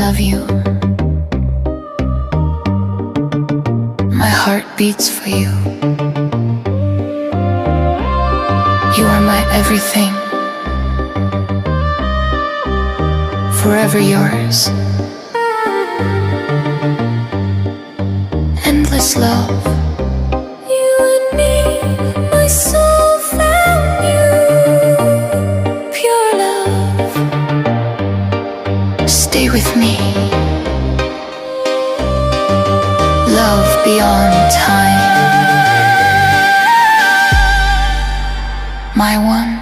love you. My heart beats for you. You are my everything, forever yours. Endless love. You and me, my soul found you. Pure love. Stay with me. Love beyond time. My one.